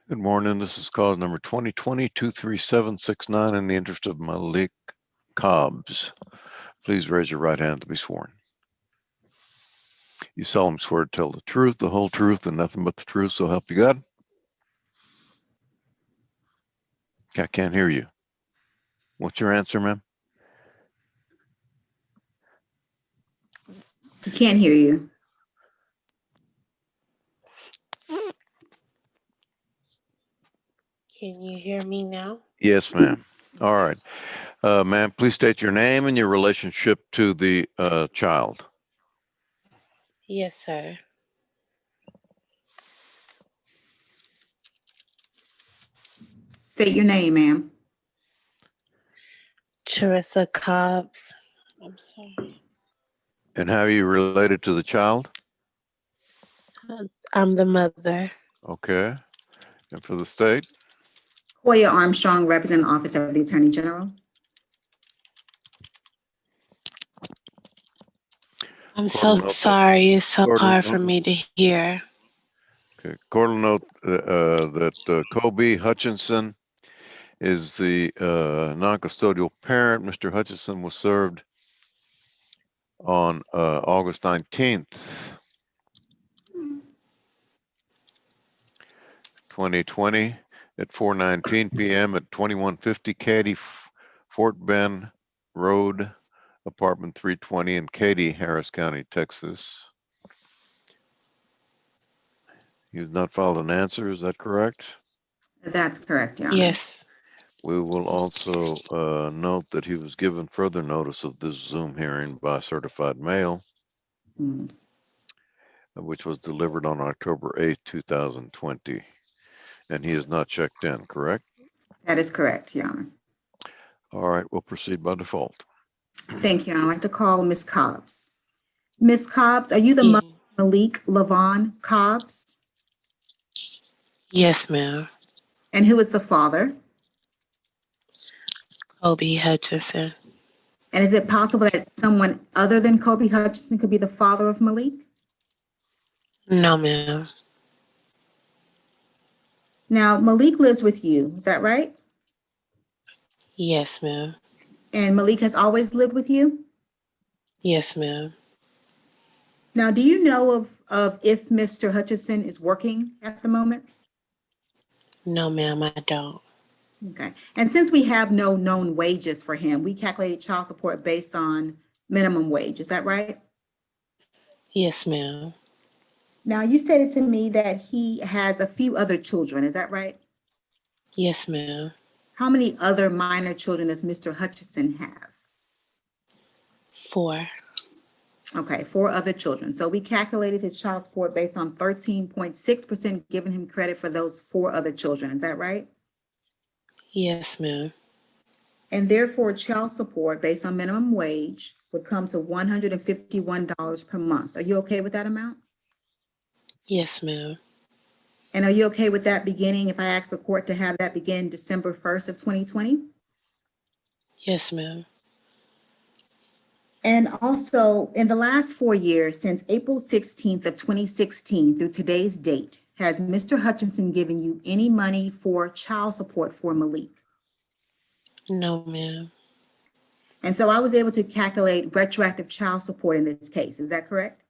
Good morning. This is cause number 2020-23769 in the interest of Malik Cobbs. Please raise your right hand to be sworn. You solemnly swear to tell the truth, the whole truth, and nothing but the truth, so help you God? I can't hear you. What's your answer, ma'am? I can't hear you. Can you hear me now? Yes, ma'am. All right. Ma'am, please state your name and your relationship to the child. Yes, sir. State your name, ma'am. Charissa Cobbs. I'm sorry. And how are you related to the child? I'm the mother. Okay. And for the state? Hoya Armstrong, representing the Office of the Attorney General. I'm so sorry. It's so hard for me to hear. Okay. Court will note that Kobe Hutchinson is the non-custodial parent. Mr. Hutchinson was served on August 19th, 2020 at 4:19 p.m. at 2150 Katy Fort Bend Road, apartment 320 in Katy, Harris County, Texas. You've not filed an answer, is that correct? That's correct, Your Honor. Yes. We will also note that he was given further notice of this Zoom hearing by certified mail, which was delivered on October 8th, 2020. And he is not checked in, correct? That is correct, Your Honor. All right, we'll proceed by default. Thank you. I'd like to call Ms. Cobbs. Ms. Cobbs, are you the mother of Malik Lavon Cobbs? Yes, ma'am. And who is the father? Kobe Hutchinson. And is it possible that someone other than Kobe Hutchinson could be the father of Malik? No, ma'am. Now, Malik lives with you, is that right? Yes, ma'am. And Malik has always lived with you? Yes, ma'am. Now, do you know of if Mr. Hutchinson is working at the moment? No, ma'am, I don't. Okay. And since we have no known wages for him, we calculated child support based on minimum wage. Is that right? Yes, ma'am. Now, you stated to me that he has a few other children. Is that right? Yes, ma'am. How many other minor children does Mr. Hutchinson have? 4. Okay, 4 other children. So we calculated his child support based on 13.6%, giving him credit for those 4 other children. Is that right? Yes, ma'am. And therefore, child support based on minimum wage would come to $151 per month. Are you okay with that amount? Yes, ma'am. And are you okay with that beginning, if I ask the court to have that begin December 1st of 2020? Yes, ma'am. And also, in the last 4 years, since April 16th of 2016 through today's date, has Mr. Hutchinson given you any money for child support for Malik? No, ma'am. And so I was able to calculate retroactive child support in this case. Is that correct?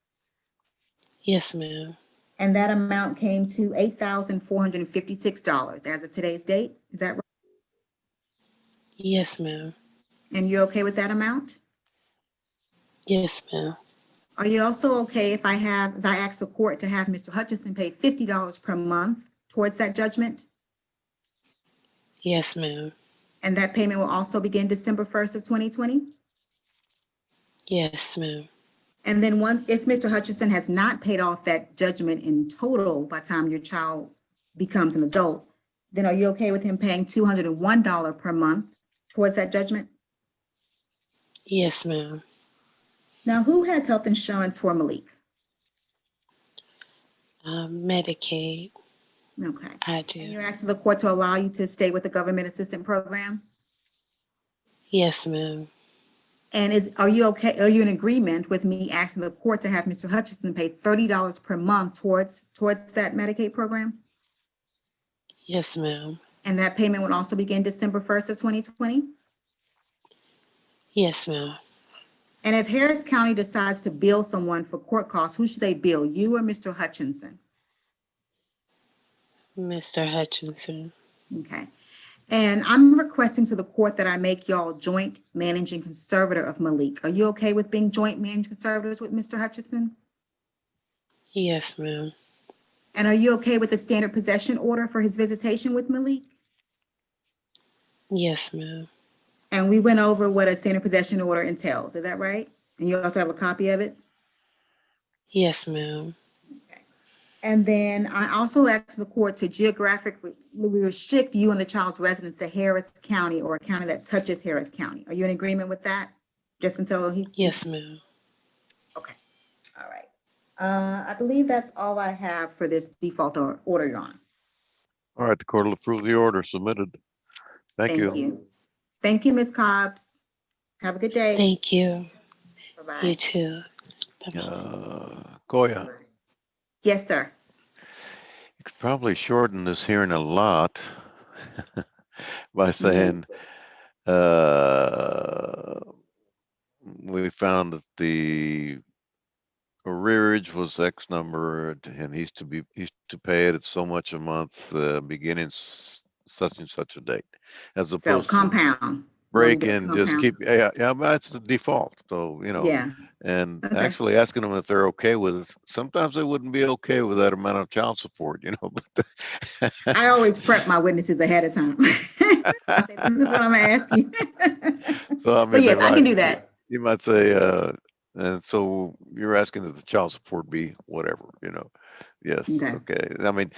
Yes, ma'am. And that amount came to $8,456 as of today's date. Is that right? Yes, ma'am. And you're okay with that amount? Yes, ma'am. Are you also okay if I ask the court to have Mr. Hutchinson pay $50 per month towards that judgment? Yes, ma'am. And that payment will also begin December 1st of 2020? Yes, ma'am. And then if Mr. Hutchinson has not paid off that judgment in total by the time your child becomes an adult, then are you okay with him paying $201 per month towards that judgment? Yes, ma'am. Now, who has health insurance for Malik? Medicaid, Okay. I And do. you're asking the court to allow you to stay with the government assistance program? Yes, ma'am. And are you in agreement with me asking the court to have Mr. Hutchinson pay $30 per month towards that Medicaid program? Yes, ma'am. And that payment would also begin December 1st of 2020? Yes, ma'am. And if Harris County decides to bill someone for court costs, who should they bill, you or Mr. Hutchinson? Mr. Hutchinson. Okay. And I'm requesting to the court that I make y'all joint managing conservator of Malik. Are you okay with being joint managing conservators with Mr. Hutchinson? Yes, ma'am. And are you okay with the standard possession order for his visitation with Malik? Yes, ma'am. And we went over what a standard possession order entails. Is that right? And you also have a copy of it? Yes, ma'am. Okay. And then I also asked the court to geographically restrict you and the child's residence to Harris County or a county that touches Harris County. Are you in agreement with that? Just until he? Yes, ma'am. Okay. All right. I believe that's all I have for this default order, Your Honor. All right, the court will approve the order submitted. Thank you. Thank you, Ms. Cobbs. Have a good day. Thank you. Bye-bye. You too. Bye-bye. Koya, Yes, sir. you could probably shorten this hearing a lot by saying, we found that the arrearage was X number and he's to pay it at so much a month, beginning such and such a date, as So opposed to compound. break and just keep, yeah, that's the default. So, Yeah. and Okay. actually asking them if they're okay with it. Sometimes they wouldn't be okay with that amount of child support, but I always prep my witnesses ahead of time. I say, this is what I'm gonna ask you. So, I mean, But yes, they I can do that. You might say, and so you're asking that the child support be whatever, Yes, Okay. okay. I mean,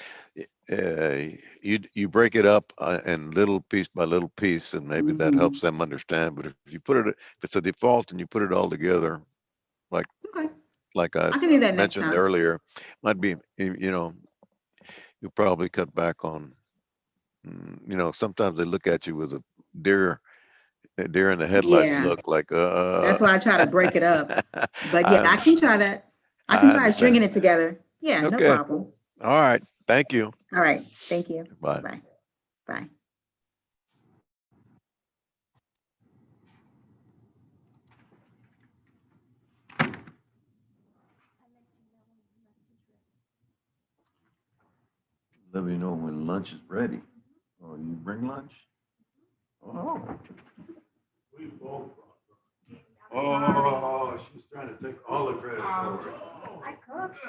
you break it up in little piece by little piece, and maybe that helps them understand. But if you if it's a default and you put it all together, like Okay. like I can do that next mentioned time. earlier, might be, you probably cut back on, sometimes they look at you with a deer in the headlights Yeah. look like, That's why I try to break it up. But I yeah, I can understand. try that. I can try understand. stringing it together. Yeah, no Okay. problem. All right. Thank you. All right. Thank you. Bye. Bye. Bye. Let me know when lunch is ready. Oh, you bring lunch? Oh. Oh, she's trying to take all the credit for it. I cooked.